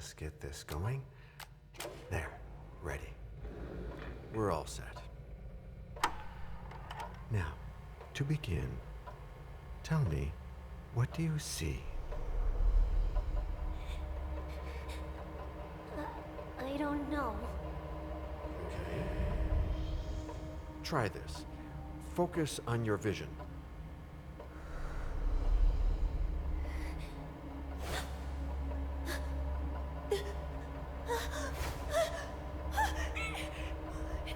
Let's get this going. There, ready. We're all set. Now, to begin, tell me, what do you see? I don't know. Okay. Try this. Focus on your vision.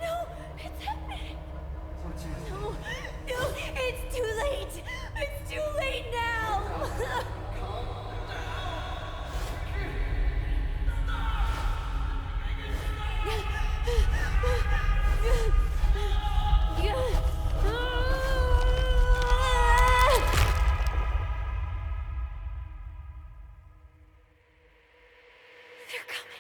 No, it's happening. No, it's too late. It's too late now. They're coming.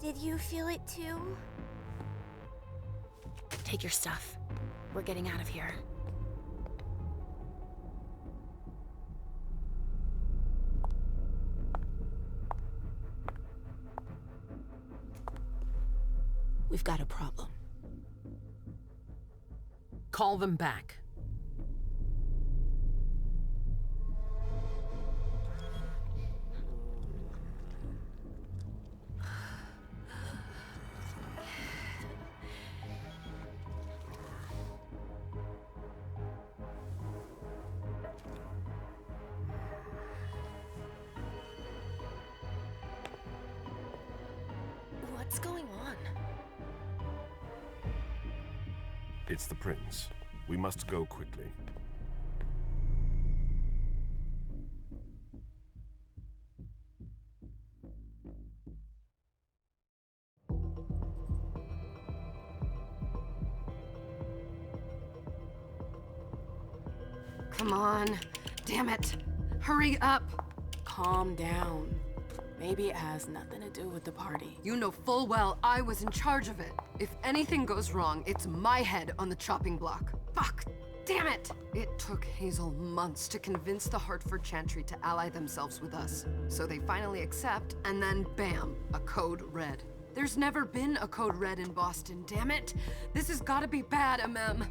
Did you feel it too? Take your stuff. We're getting out of here. We've got a problem. Call them back. What's going on? It's the prince. We must go quickly. Come on. Damn it. Hurry up. Calm down. Maybe it has nothing to do with the party. You know full well I was in charge of it. If anything goes wrong, it's my head on the chopping block. Fuck! Damn it! It took Hazel months to convince the Hartford Chantry to ally themselves with us. So they finally accept, and then bam, a code red. There's never been a code red in Boston, damn it! This has gotta be bad, MM.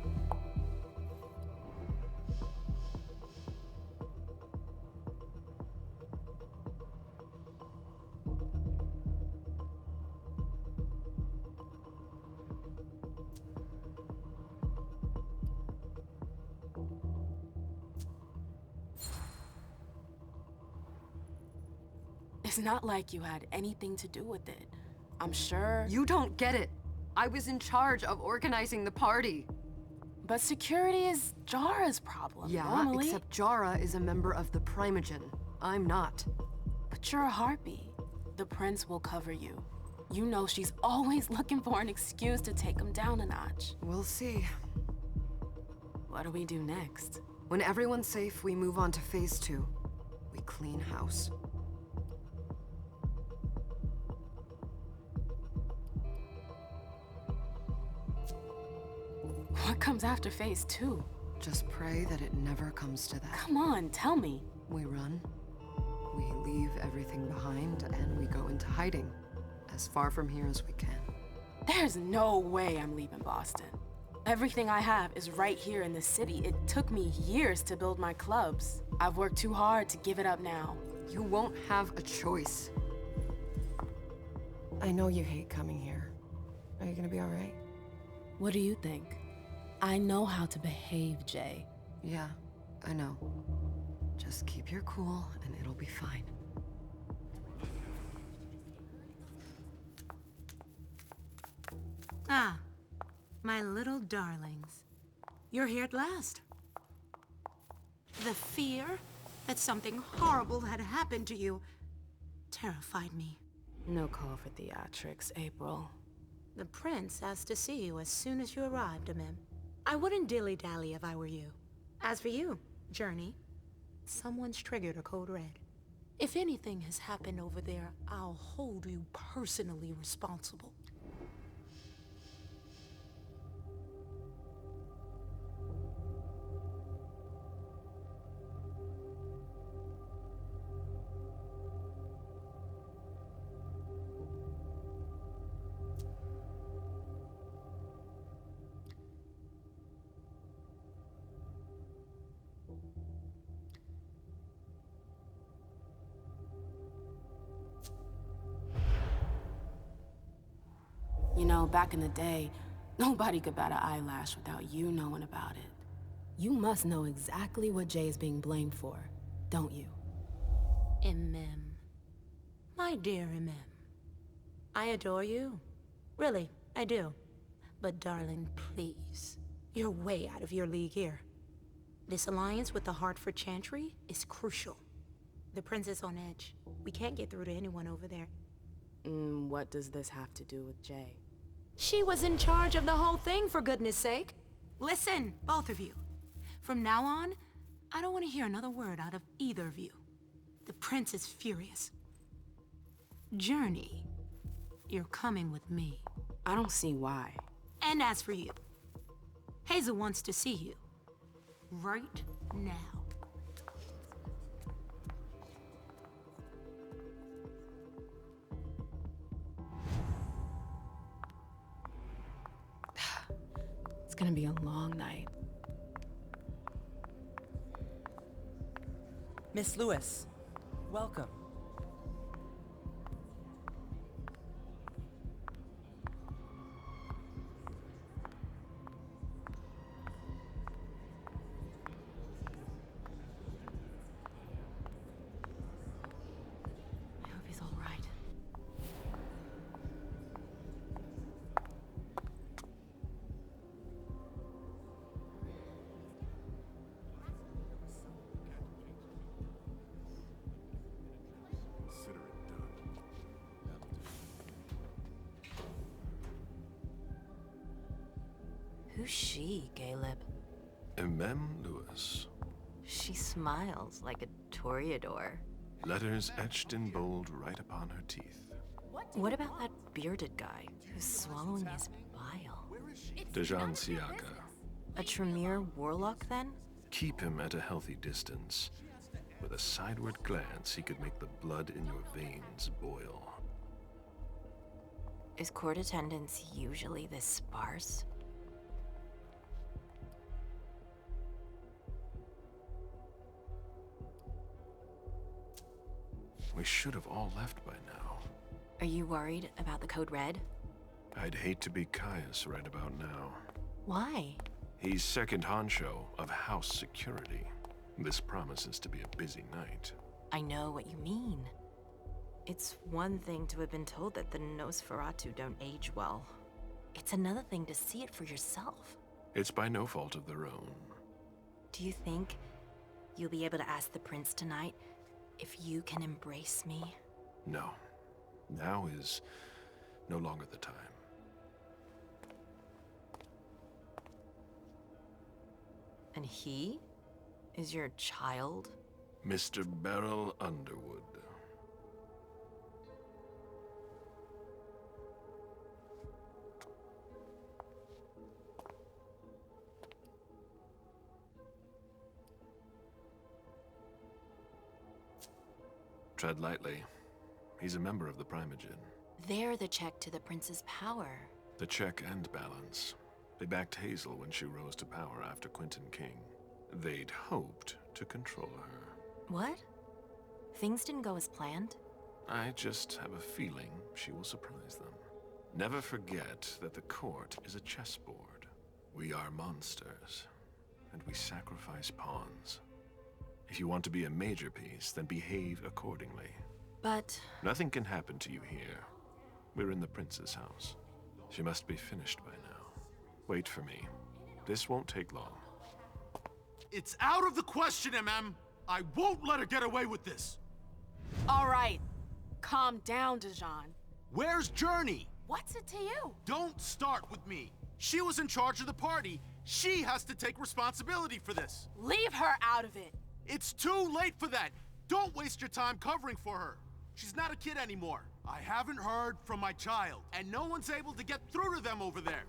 It's not like you had anything to do with it. I'm sure... You don't get it. I was in charge of organizing the party. But security is Jara's problem, Yeah, normally. except Jara is a member of the Primogen. I'm not. But you're a harpy. The prince will cover you. You know she's always looking for an excuse to take him down a notch. We'll see. What do we do next? When everyone's safe, we move on to phase 2. We clean house. What comes after phase 2? Just pray that it never comes to that. Come on, tell me. We run. We leave everything behind, and we go into hiding. As far from here as we can. There's no way I'm leaving Boston. Everything I have is right here in the city. It took me years to build my clubs. I've worked too hard to give it up now. You won't have a choice. I know you hate coming here. Are you gonna be all right? What do you think? I know how to behave, Jay. Yeah, I know. Just keep your cool, and it'll be fine. Ah, my little darlings. You're here at last. The fear, that something horrible had happened to you terrified me. No call for theatrics, April. The prince asked to see you as soon as you arrived, Amem. I wouldn't dilly-dally if I were you. As for you, Journey, someone's triggered a code red. If anything has happened over there, I'll hold you personally responsible. You know, back in the day, nobody could bat an eyelash without you knowing about it. You must know exactly what Jay is being blamed for, don't you? Amem. My dear Amem. I adore you. Really, I do. But darling, please. You're way out of your league here. This alliance with the Hartford Chantry is crucial. The prince is on edge. We can't get through to anyone over there. What does this have to do with Jay? She was in charge of the whole thing, for goodness sake. Listen, both of you. From now on, I don't want to hear another word out of either of you. The prince is furious. Journey, you're coming with me. I don't see why. And as for you, Hazel wants to see you. Right now. It's gonna be a long night. Miss Lewis, welcome. I hope he's all right. Consider it done. Who's she, Caleb? Emem Lewis. She smiles like a toreador. Letters etched in bold right upon her teeth. What about that bearded guy who's swallowing his bile? Dejan Siaka. A Tremere warlock, then? Keep him at a healthy distance. With a sideward glance, he could make the blood in your veins boil. Is court attendance usually this sparse? We should have all left by now. Are you worried about the Code Red? I'd hate to be Caius right about now. Why? He's second honcho of house security. This promises to be a busy night. I know what you mean. It's one thing to have been told that the Nosferatu don't age well. It's another thing to see it for yourself. It's by no fault of their own. Do you think you'll be able to ask the prince tonight if you can embrace me? No. Now is no longer the time. And he is your child? Mr. Beryl Underwood. Tread lightly. He's a member of the Primogen. They're the check to the prince's power. The check and balance. They backed Hazel when she rose to power after Quentin King. They'd hoped to control her. What? Things didn't go as planned? I just have a feeling she will surprise them. Never forget that the court is a chessboard. We are monsters, and we sacrifice pawns. If you want to be a major piece, then behave accordingly. But... Nothing can happen to you here. We're in the prince's house. She must be finished by now. Wait for me. This won't take long. It's out of the question, MM! I won't let her get away with this! All right. Calm down, Dijon. Where's Journey? What's it to you? Don't start with me. She was in charge of the party. She has to take responsibility for this. Leave her out of it. It's too late for that. Don't waste your time covering for her. She's not a kid anymore. I haven't heard from my child, and no one's able to get through to them over there.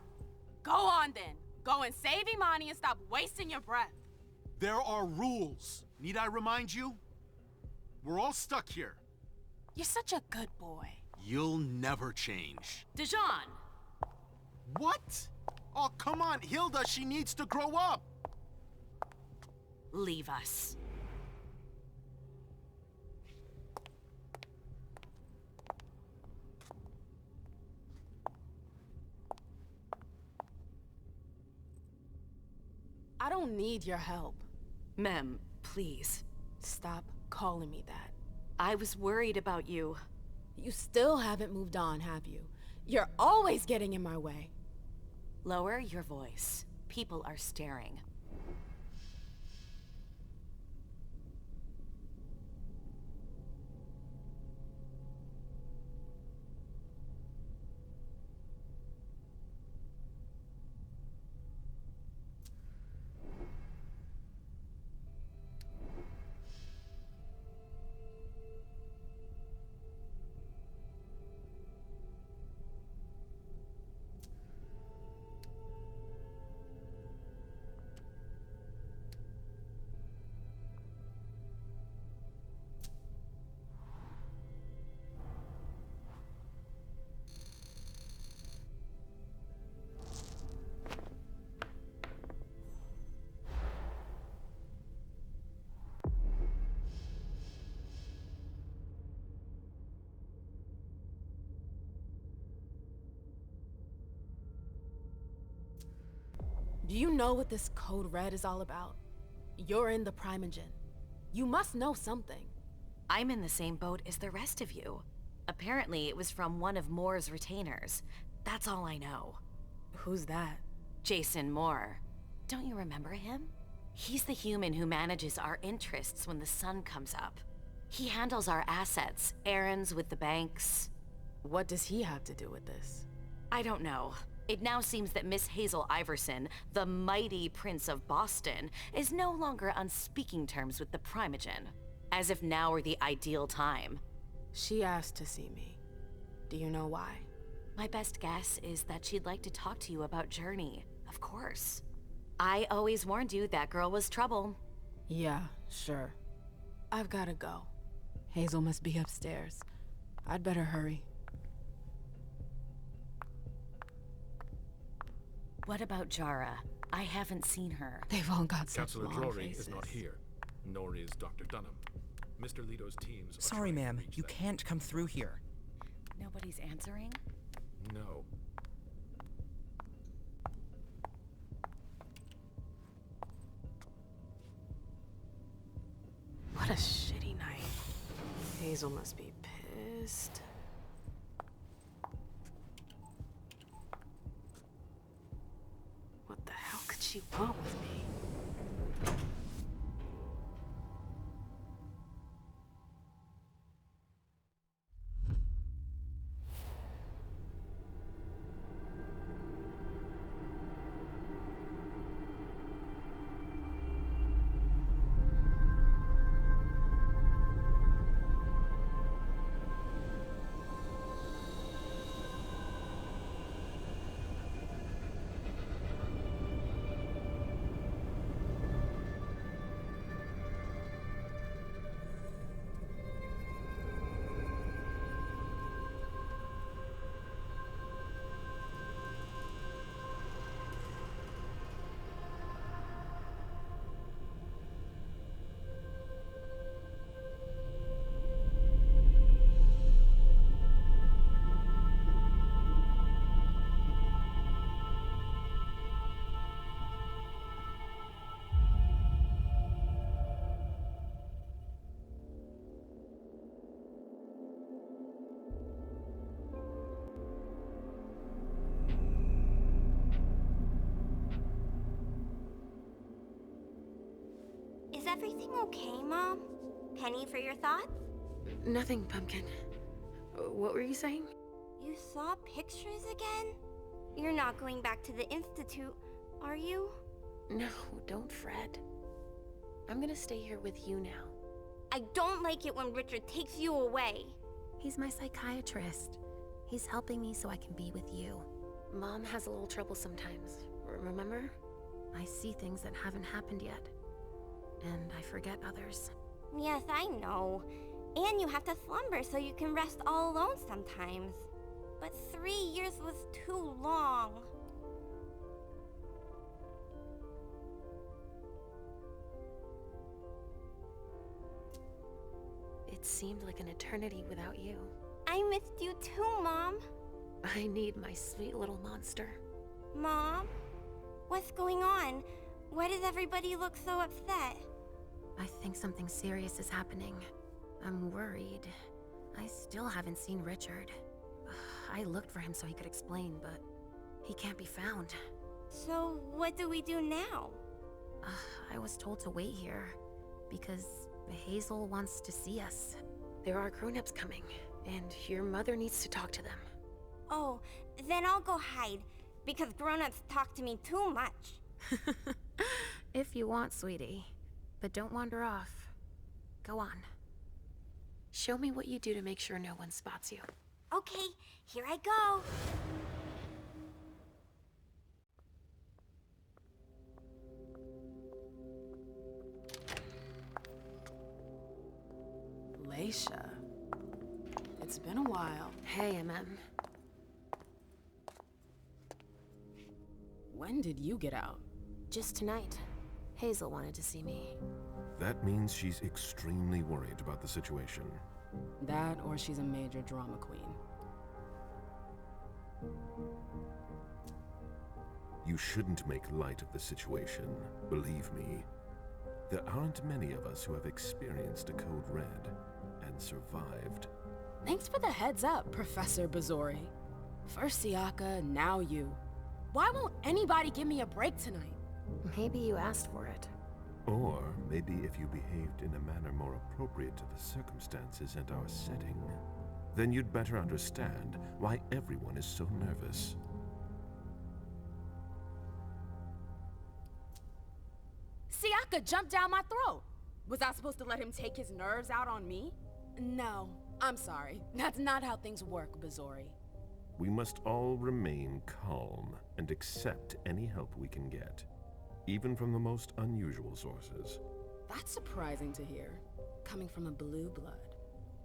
Go on then. Go and save Imani and stop wasting your breath. There are rules. Need I remind you? We're all stuck here. You're such a good boy. You'll never change. Dijon! What? Oh, come on, Hilda, she needs to grow up. Leave us. I don't need your help. Mem, please. Stop calling me that. I was worried about you. You still haven't moved on, have you? You're always getting in my way. Lower your voice. People are staring. Do you know what this Code Red is all about? You're in the Primogen. You must know something. I'm in the same boat as the rest of you. Apparently, it was from one of Moore's retainers. That's all I know. Who's that? Jason Moore. Don't you remember him? He's the human who manages our interests when the sun comes up. He handles our assets, errands with the banks. What does he have to do with this? I don't know. It now seems that Miss Hazel Iverson, the mighty Prince of Boston, is no longer on speaking terms with the Primogen. As if now were the ideal time. She asked to see me. Do you know why? My best guess is that she'd like to talk to you about Journey, of course. I always warned you that girl was trouble. Yeah, sure. I've gotta go. Hazel must be upstairs. I'd better hurry. What about Jara? I haven't seen her. They've all got such Councillor long Drury faces. is not here, nor is Dr. Dunham. Mr. Leto's teams are Sorry, trying to ma'am. reach You them. can't come through here. Nobody's answering? No. What a shitty night. Hazel must be pissed. What the hell could she want with me? everything okay, Mom? Penny for your thoughts? Nothing, Pumpkin. What were you saying? You saw pictures again? You're not going back to the Institute, are you? No, don't fret. I'm gonna stay here with you now. I don't like it when Richard takes you away. He's my psychiatrist. He's helping me so I can be with you. Mom has a little trouble sometimes, remember? I see things that haven't happened yet. And I forget others. Yes, I know. And you have to slumber so you can rest all alone sometimes. But 3 years was too long. It seemed like an eternity without you. I missed you too, Mom. I need my sweet little monster. Mom? What's going on? Why does everybody look so upset? I think something serious is happening. I'm worried. I still haven't seen Richard. I looked for him so he could explain, but he can't be found. So, what do we do now? I was told to wait here, because Hazel wants to see us. There are grown-ups coming, and your mother needs to talk to them. Oh, then I'll go hide, because grown-ups talk to me too much. If you want, sweetie. But don't wander off. Go on. Show me what you do to make sure no one spots you. Okay, here I go. Leisha. It's been a while. Hey, MM. When did you get out? Just tonight. Hazel wanted to see me. That means she's extremely worried about the situation. That, or she's a major drama queen. You shouldn't make light of the situation, believe me. There aren't many of us who have experienced a code red and survived. Thanks for the heads up, Professor Bazori. First Siaka, now you. Why won't anybody give me a break tonight? Maybe you asked for it. Or maybe if you behaved in a manner more appropriate to the circumstances and our setting, then you'd better understand why everyone is so nervous. Siaka jumped down my throat. Was I supposed to let him take his nerves out on me? No, I'm sorry. That's not how things work, Bazori. We must all remain calm and accept any help we can get, even from the most unusual sources. That's surprising to hear, coming from a blue blood.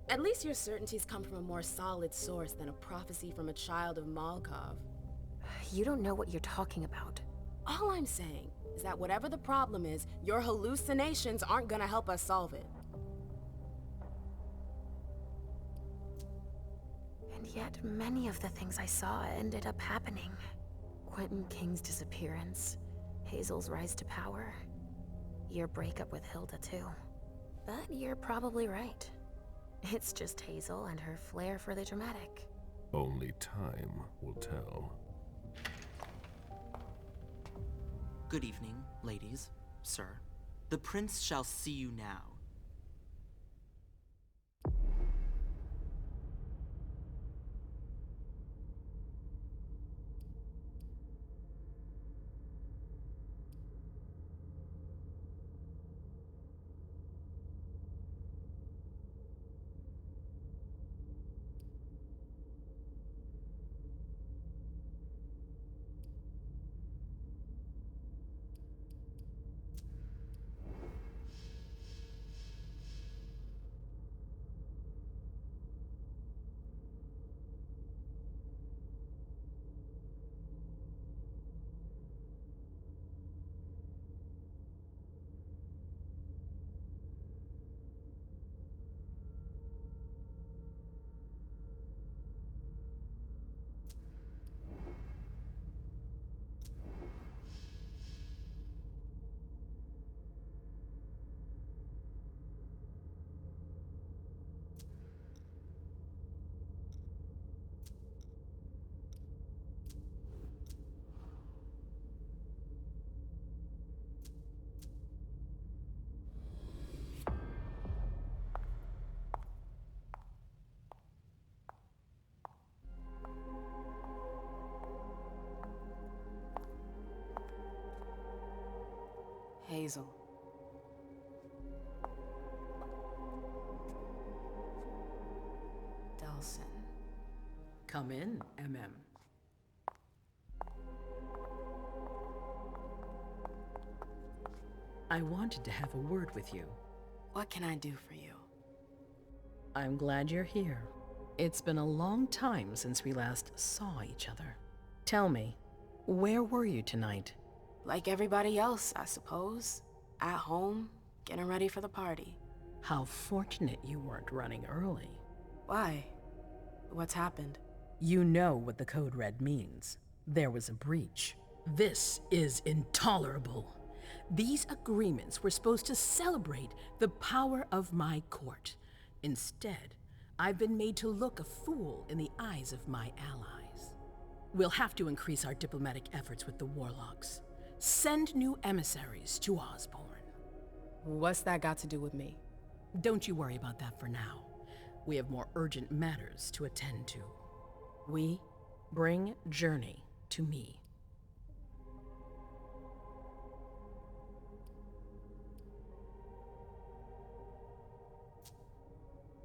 At least your certainties come from a more solid source than a prophecy from a child of Malkov. You don't know what you're talking about. All I'm saying is that whatever the problem is, your hallucinations aren't gonna help us solve it. And yet, many of the things I saw ended up happening. Quentin King's disappearance, Hazel's rise to power, your breakup with Hilda too. But you're probably right. It's just Hazel and her flair for the dramatic. Only time will tell. Good evening, ladies, sir. The prince shall see you now. Hazel. Delson. Come in, MM. I wanted to have a word with you. What can I do for you? I'm glad you're here. It's been a long time since we last saw each other. Tell me, where were you tonight? Like everybody else, I suppose. At home, getting ready for the party. How fortunate you weren't running early. Why? What's happened? You know what the Code Red means. There was a breach. This is intolerable. These agreements were supposed to celebrate the power of my court. Instead, I've been made to look a fool in the eyes of my allies. We'll have to increase our diplomatic efforts with the Warlocks. Send new emissaries to Osborne. What's that got to do with me? Don't you worry about that for now. We have more urgent matters to attend to. We? Bring Journey to me.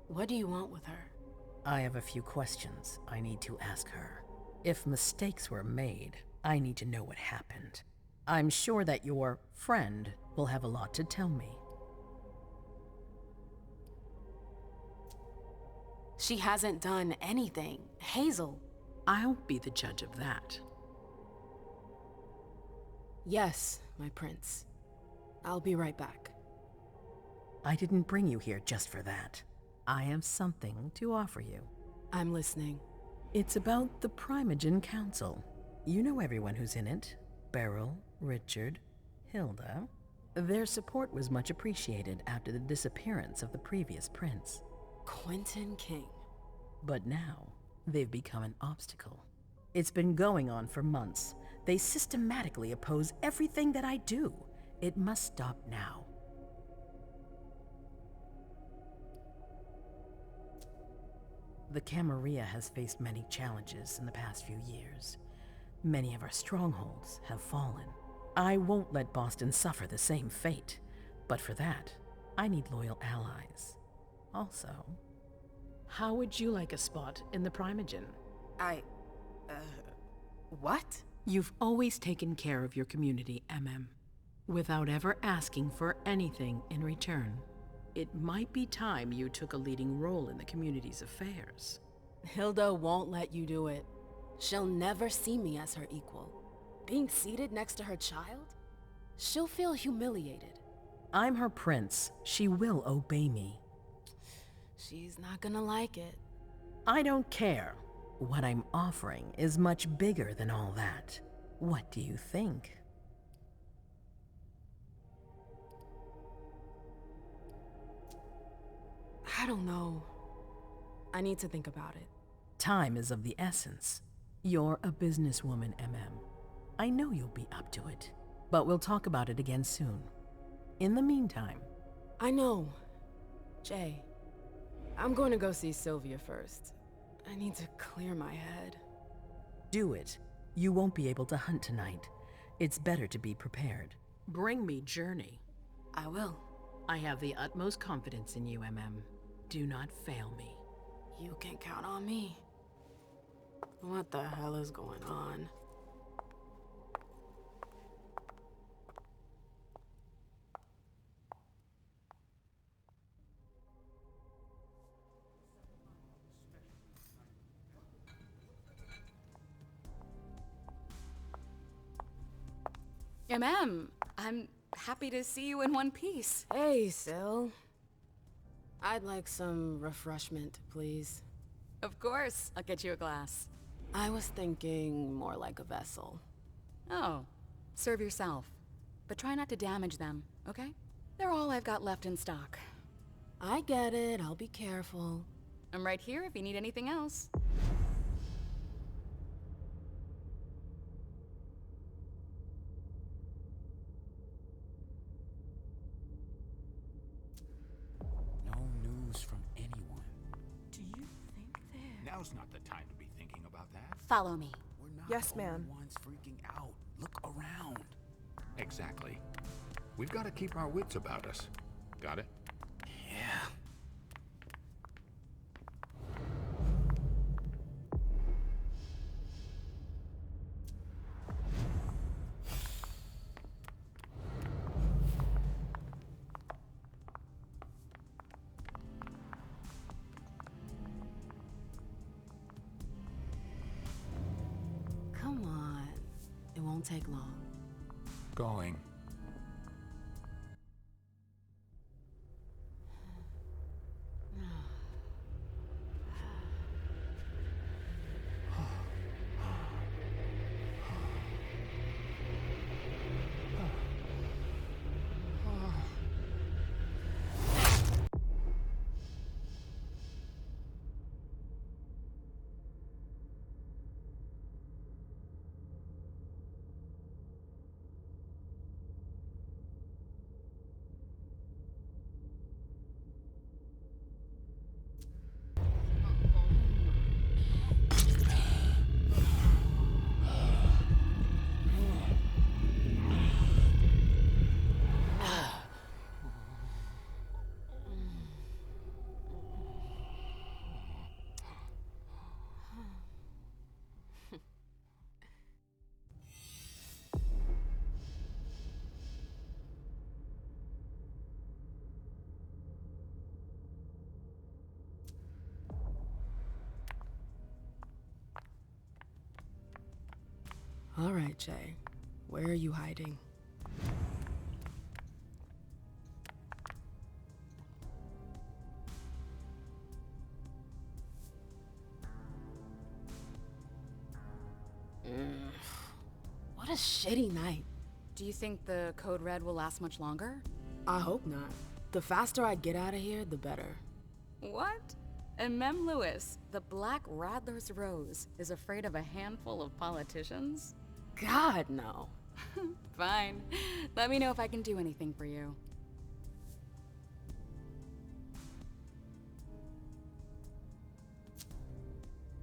What do you want with her? I have a few questions I need to ask her. If mistakes were made, I need to know what happened. I'm sure that your friend will have a lot to tell me. She hasn't done anything. Hazel. I'll be the judge of that. Yes, my prince. I'll be right back. I didn't bring you here just for that. I have something to offer you. I'm listening. It's about the Primogen Council. You know everyone who's in it. Beryl, Richard, Hilda. Their support was much appreciated after the disappearance of the previous prince. Quentin King. But now, they've become an obstacle. It's been going on for months. They systematically oppose everything that I do. It must stop now. The Camarilla has faced many challenges in the past few years. Many of our strongholds have fallen. I won't let Boston suffer the same fate, but for that, I need loyal allies. Also, how would you like a spot in the Primogen? What? You've always taken care of your community, MM, without ever asking for anything in return. It might be time you took a leading role in the community's affairs. Hilda won't let you do it. She'll never see me as her equal. Being seated next to her child? She'll feel humiliated. I'm her prince. She will obey me. She's not gonna like it. I don't care. What I'm offering is much bigger than all that. What do you think? I don't know. I need to think about it. Time is of the essence. You're a businesswoman, MM. I know you'll be up to it. But we'll talk about it again soon. In the meantime... I know. Jay, I'm going to go see Sylvia first. I need to clear my head. Do it. You won't be able to hunt tonight. It's better to be prepared. Bring me Journey. I will. I have the utmost confidence in you, MM. Do not fail me. You can count on me. What the hell is going on? I'm happy to see you in one piece. Hey, Syl. I'd like some refreshment, please. Of course, I'll get you a glass. I was thinking more like a vessel. Oh, serve yourself. But try not to damage them, okay? They're all I've got left in stock. I get it, I'll be careful. I'm right here if you need anything else. From anyone. Do you think they're... Now's not the time to be thinking about that. Follow me. We're not Yes, the only ma'am. ones freaking out. Look around. Exactly. We've got to keep our wits about us. Got it? Yeah. Come on. It won't take long. Going. All right, Jay. Where are you hiding? What a shitty night. Do you think the Code Red will last much longer? I hope not. The faster I get out of here, the better. What? And Mem Lewis, the Black Rattler's Rose, is afraid of a handful of politicians? God, no. Fine. Let me know if I can do anything for you.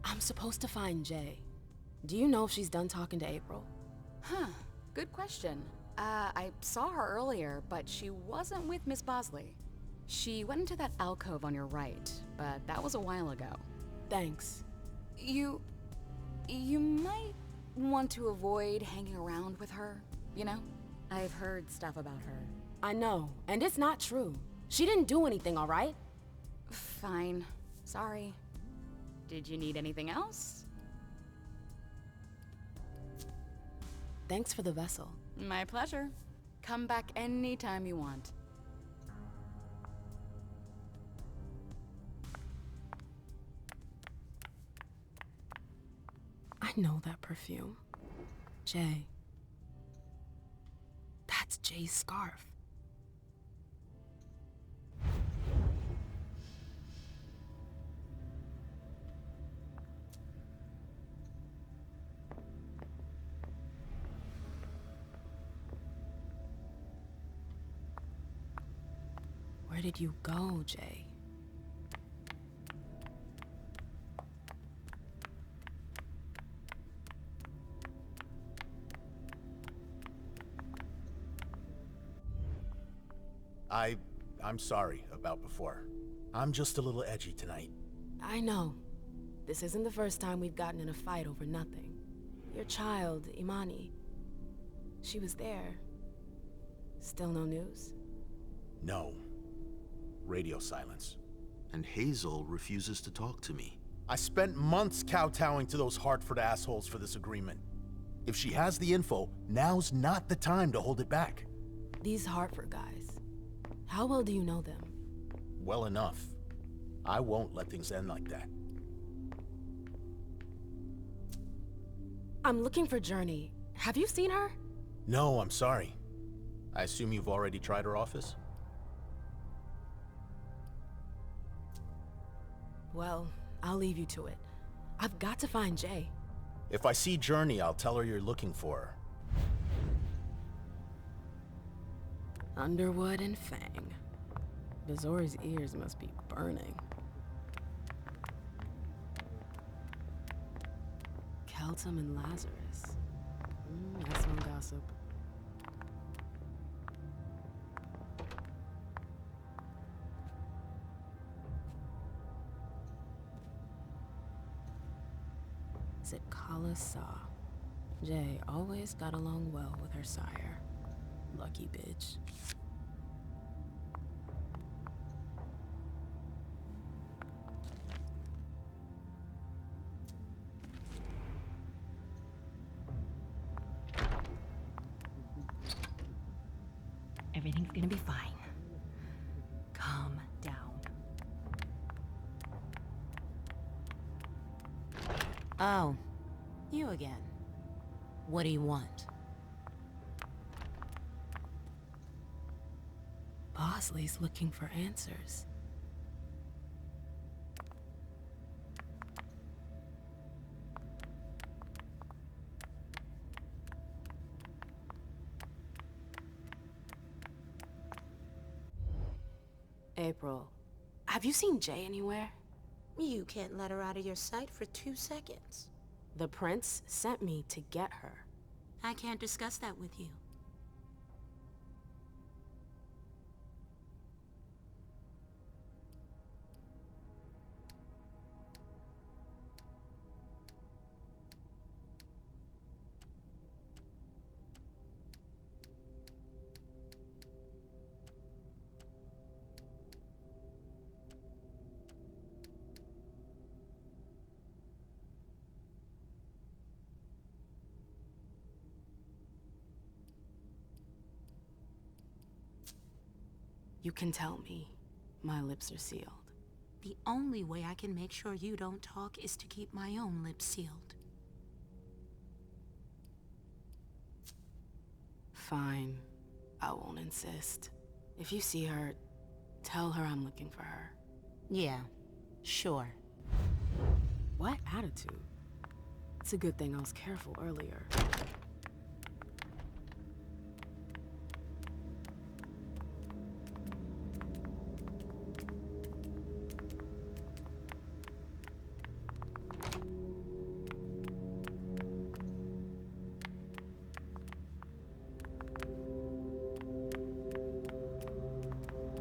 I'm supposed to find Jay. Do you know if she's done talking to April? Huh. Good question. I saw her earlier, but she wasn't with Miss Bosley. She went into that alcove on your right, but that was a while ago. Thanks. You might want to avoid hanging around with her, you know? I've heard stuff about her. I know, and it's not true. She didn't do anything, all right? Fine. Sorry. Did you need anything else? Thanks for the vessel. My pleasure. Come back anytime you want. I know that perfume. Jay. That's Jay's scarf. Where did you go, Jay? I'm sorry about before. I'm just a little edgy tonight. I know. This isn't the first time we've gotten in a fight over nothing. Your child, Imani. She was there. Still no news? No. Radio silence. And Hazel refuses to talk to me. I spent months kowtowing to those Hartford assholes for this agreement. If she has the info, now's not the time to hold it back. These Hartford guys. How well do you know them? Well enough. I won't let things end like that. I'm looking for Journey. Have you seen her? No, I'm sorry. I assume you've already tried her office? Well, I'll leave you to it. I've got to find Jay. If I see Journey, I'll tell her you're looking for her. Underwood and Fang. Bazori's ears must be burning. Keltum and Lazarus. That's some gossip. Zitkala Saw. Jay always got along well with her sire. Lucky bitch. Everything's gonna be fine. Calm down. Oh, you again. What do you want? Bosley's looking for answers. April, have you seen Jay anywhere? You can't let her out of your sight for 2 seconds. The prince sent me to get her. I can't discuss that with you. You can tell me. My lips are sealed. The only way I can make sure you don't talk is to keep my own lips sealed. Fine. I won't insist. If you see her, tell her I'm looking for her. Yeah, sure. What attitude? It's a good thing I was careful earlier.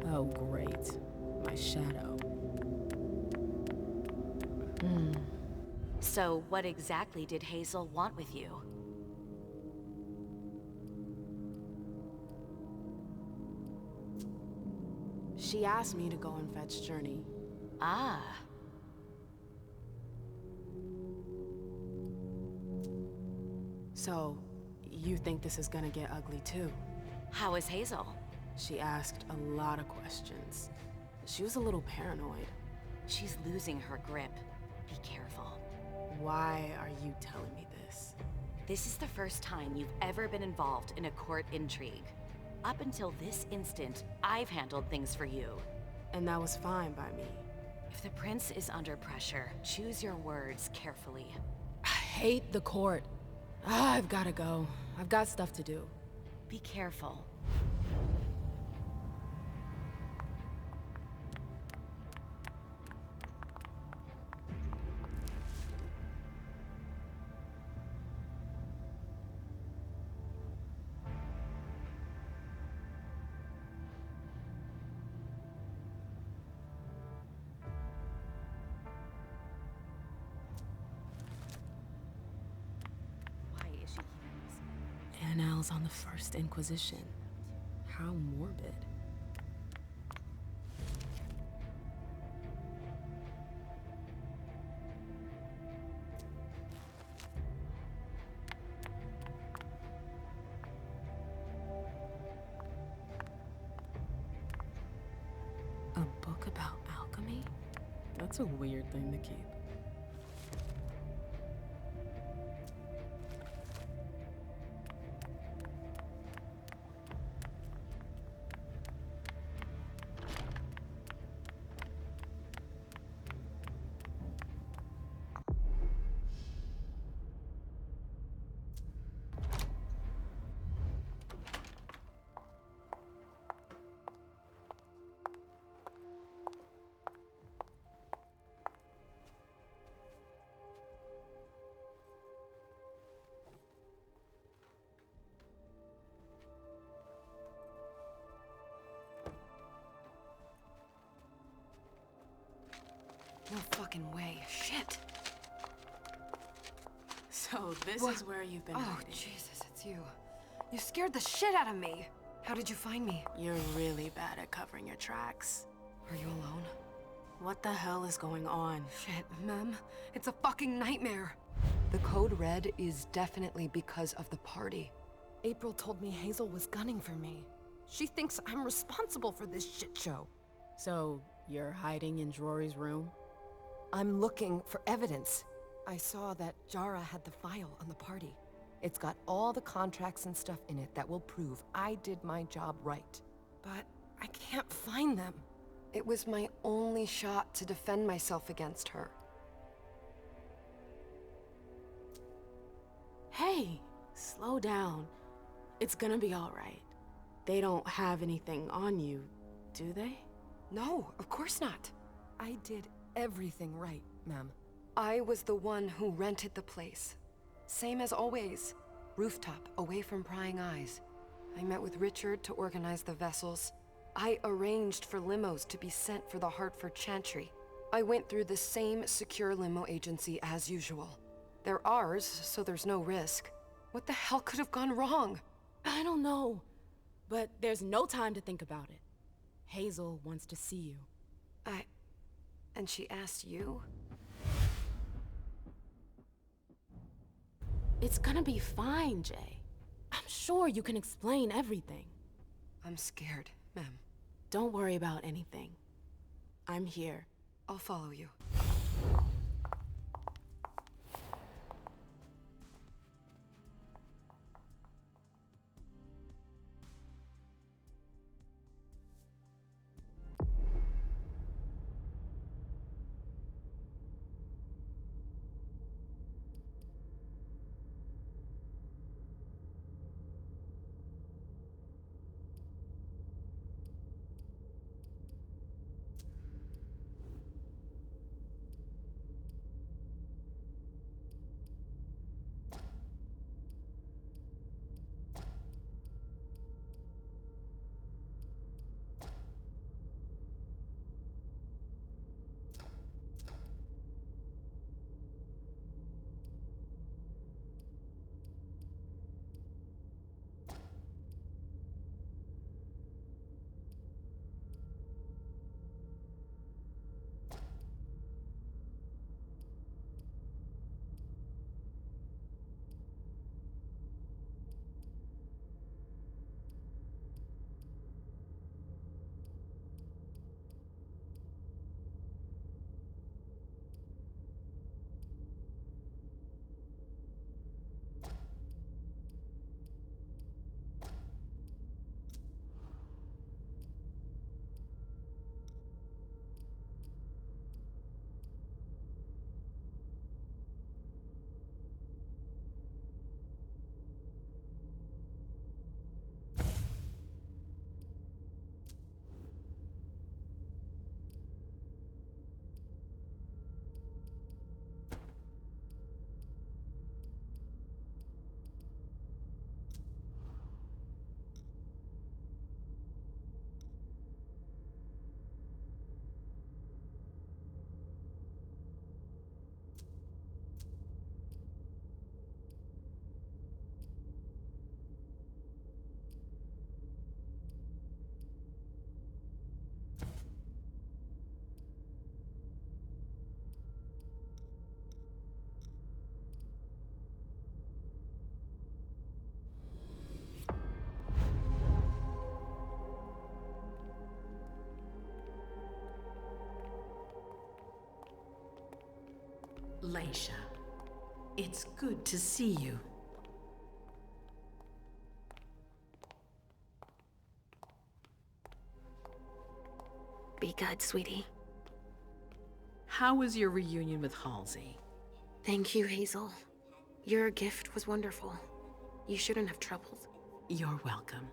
Oh, great. My shadow. So what exactly did Hazel want with you? She asked me to go and fetch Journey. Ah. So, you think this is gonna get ugly too? How is Hazel? She asked a lot of questions. She was a little paranoid. She's losing her grip. Be careful. Why are you telling me this? This is the first time you've ever been involved in a court intrigue. Up until this instant, I've handled things for you. And that was fine by me. If the prince is under pressure, choose your words carefully. I hate the court. I've gotta go. I've got stuff to do. Be careful. Annals on the First Inquisition. How morbid. A book about alchemy? That's a weird thing to keep. No fucking way. Shit. So this What? is where you've been Oh, hiding. Jesus, it's you. You scared the shit out of me. How did you find me? You're really bad at covering your tracks. Are you alone? What the hell is going on? Shit, Mem. It's a fucking nightmare. The code red is definitely because of the party. April told me Hazel was gunning for me. She thinks I'm responsible for this shit show. So, you're hiding in Drury's room? I'm looking for evidence. I saw that Jara had the file on the party. It's got all the contracts and stuff in it that will prove I did my job right. But I can't find them. It was my only shot to defend myself against her. Hey, slow down. It's gonna be all right. They don't have anything on you, do they? No, of course not. I did everything right, Mem. I was the one who rented the place. Same as always. Rooftop, away from prying eyes. I met with Richard to organize the vessels. I arranged for limos to be sent for the Hartford Chantry. I went through the same secure limo agency as usual. They're ours, so there's no risk. What the hell could have gone wrong? I don't know. But there's no time to think about it. Hazel wants to see you. And she asked you? It's gonna be fine, Jay. I'm sure you can explain everything. I'm scared, Mem. Don't worry about anything. I'm here. I'll follow you. Leisha, it's good to see you. Be good, sweetie. How was your reunion with Halsey? Thank you, Hazel. Your gift was wonderful. You shouldn't have troubled. You're welcome.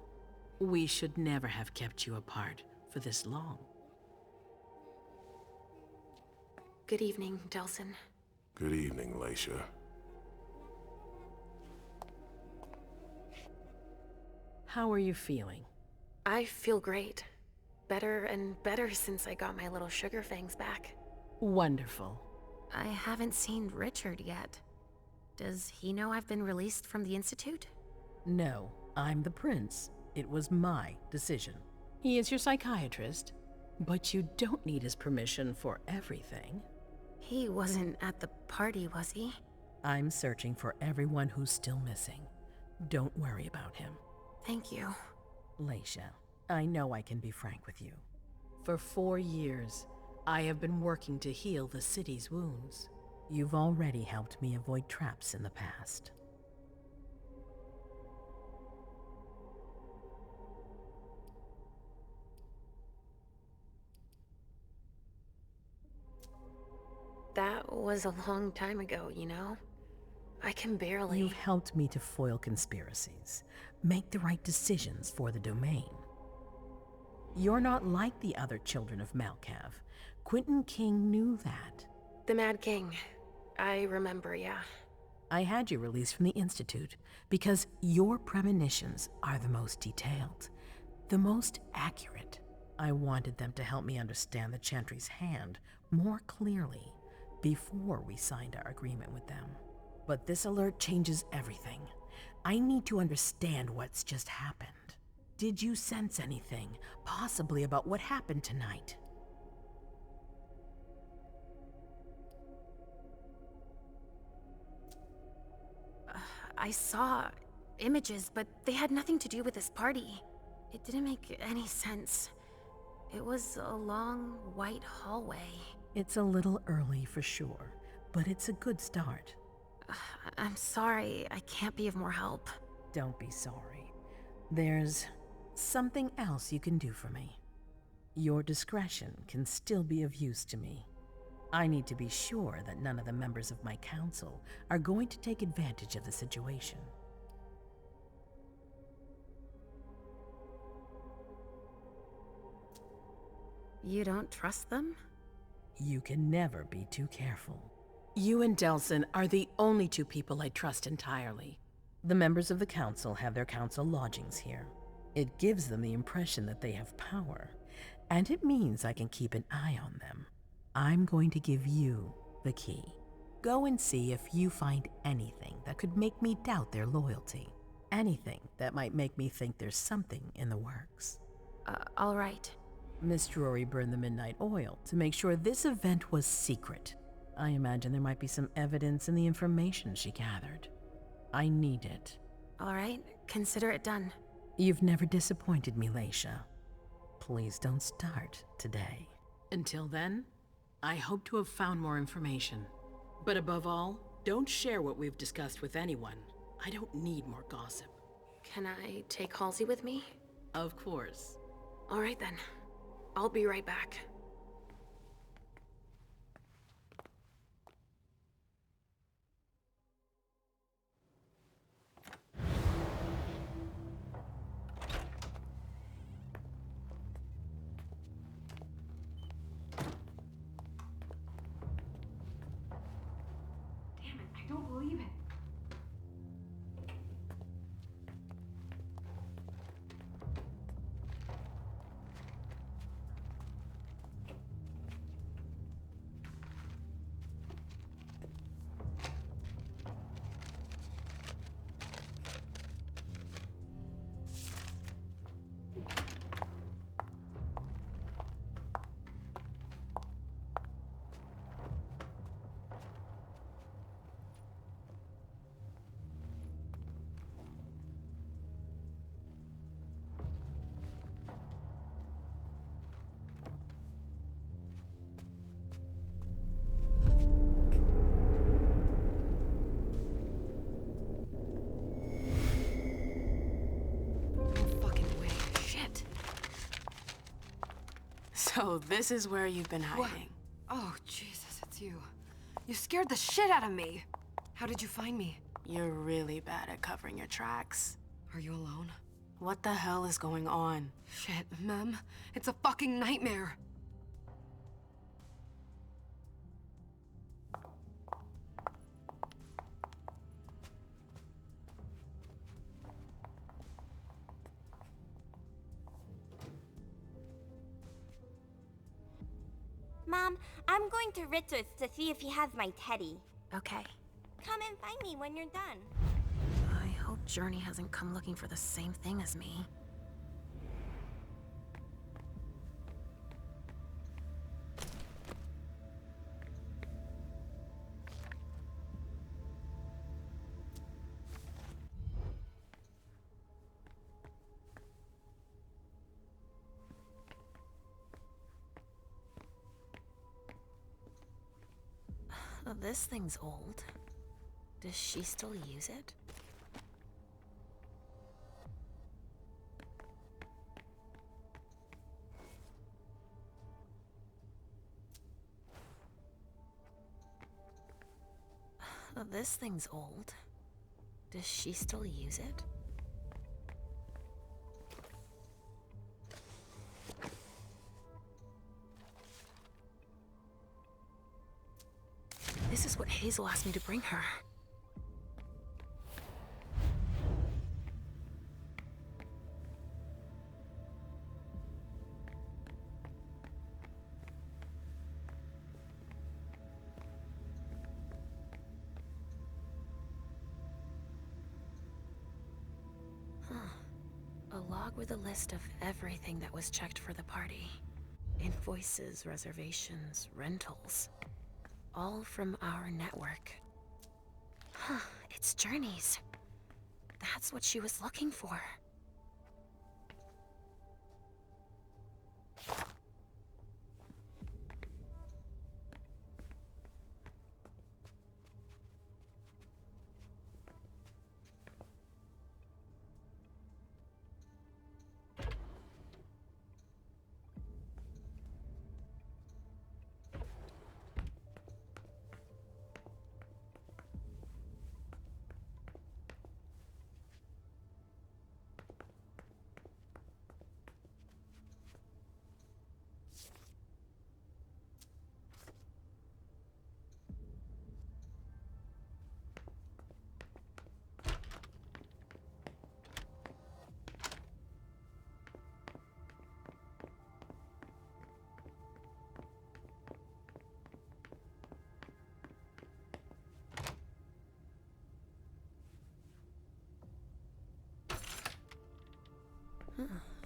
We should never have kept you apart for this long. Good evening, Delsin. Good evening, Leisha. How are you feeling? I feel great. Better and better since I got my little sugar fangs back. Wonderful. I haven't seen Richard yet. Does he know I've been released from the Institute? No, I'm the prince. It was my decision. He is your psychiatrist, but you don't need his permission for everything. He wasn't at the party, was he? I'm searching for everyone who's still missing. Don't worry about him. Thank you. Leisha, I know I can be frank with you. For 4 years, I have been working to heal the city's wounds. You've already helped me avoid traps in the past. That was a long time ago, you know? I can barely... You've helped me to foil conspiracies, make the right decisions for the domain. You're not like the other children of Malkav. Quentin King knew that. The Mad King. I remember, yeah. I had you released from the Institute because your premonitions are the most detailed, the most accurate. I wanted them to help me understand the Chantry's hand more clearly before we signed our agreement with them. But this alert changes everything. I need to understand what's just happened. Did you sense anything, possibly about what happened tonight? I saw images, but they had nothing to do with this party. It didn't make any sense. It was a long, white hallway. It's a little early for sure, but it's a good start. I'm sorry, I can't be of more help. Don't be sorry. There's something else you can do for me. Your discretion can still be of use to me. I need to be sure that none of the members of my council are going to take advantage of the situation. You don't trust them? You can never be too careful. You and Delson are the only two people I trust entirely. The members of the council have their council lodgings here. It gives them the impression that they have power, and it means I can keep an eye on them. I'm going to give you the key. Go and see if you find anything that could make me doubt their loyalty. Anything that might make me think there's something in the works. All right. Miss Drury burned the midnight oil to make sure this event was secret. I imagine there might be some evidence in the information she gathered. I need it. All right, consider it done. You've never disappointed me, Leisha. Please don't start today. Until then, I hope to have found more information. But above all, don't share what we've discussed with anyone. I don't need more gossip. Can I take Halsey with me? Of course. All right then. I'll be right back. Damn it, I don't believe it. So this is where you've been hiding. What? Oh, Jesus, it's you. You scared the shit out of me. How did you find me? You're really bad at covering your tracks. Are you alone? What the hell is going on? Shit, Mem. It's a fucking nightmare. Mom, I'm going to Richard's to see if he has my teddy. Okay. Come and find me when you're done. I hope Journey hasn't come looking for the same thing as me. This thing's old. Does she still use it? This thing's old. Does she still use it? This is what Hazel asked me to bring her. A log with a list of everything that was checked for the party. Invoices, reservations, rentals. All from our network. Huh, it's Journey's. That's what she was looking for.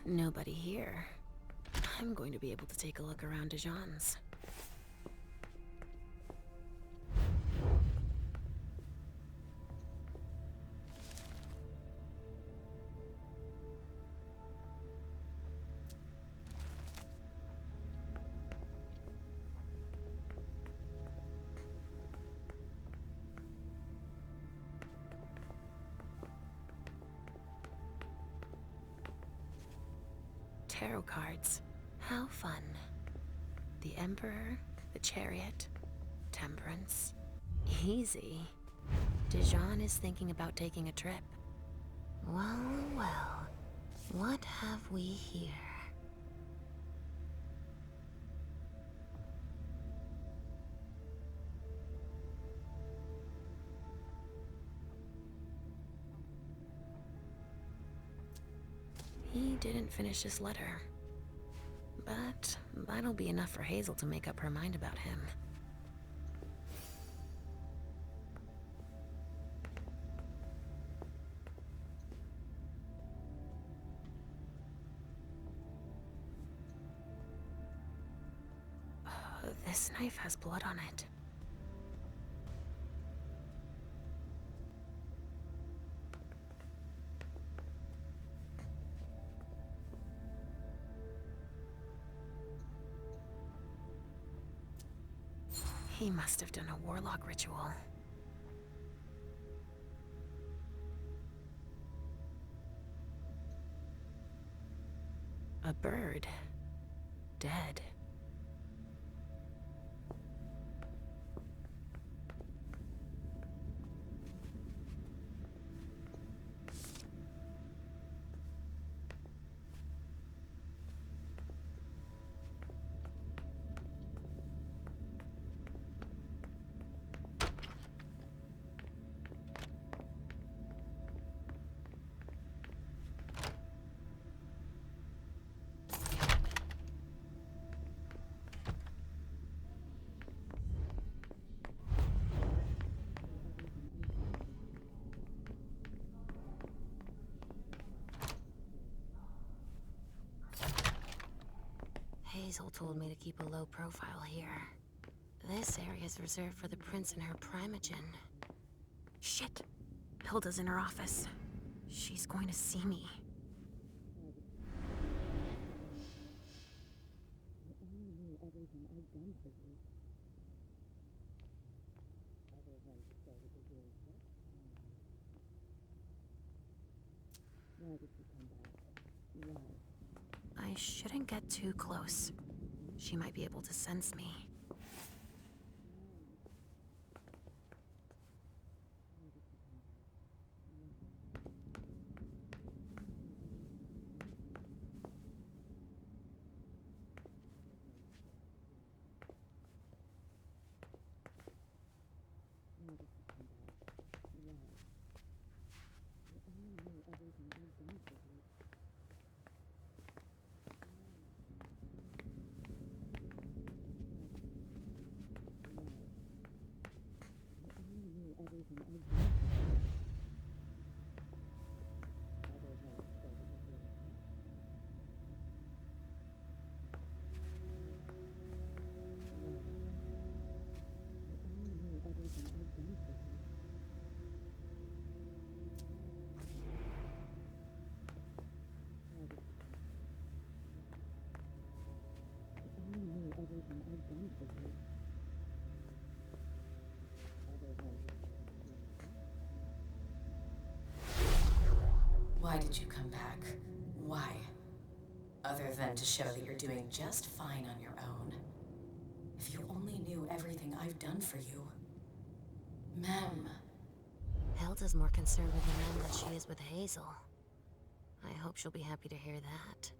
Nobody here. I'm going to be able to take a look around Dijon's. Tarot cards. How fun. The Emperor, the Chariot, Temperance. Easy. Dijon is thinking about taking a trip. Well, well. What have we here? He didn't finish his letter. But that'll be enough for Hazel to make up her mind about him. This knife has blood on it. He must have done a warlock ritual. A bird. Dead. Hazel told me to keep a low profile here. This area is reserved for the prince and her primogen. Shit! Hilda's in her office. She's going to see me. I shouldn't get too close. She might be able to sense me. Why did you come back? Why? Other than to show that you're doing just fine on your own. If you only knew everything I've done for you. Mem. Hilda's more concerned with the men than she is with Hazel. I hope she'll be happy to hear that.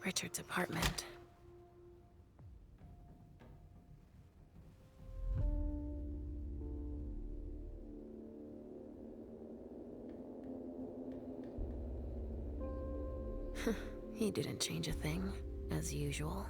Richard's apartment. He didn't change a thing, as usual.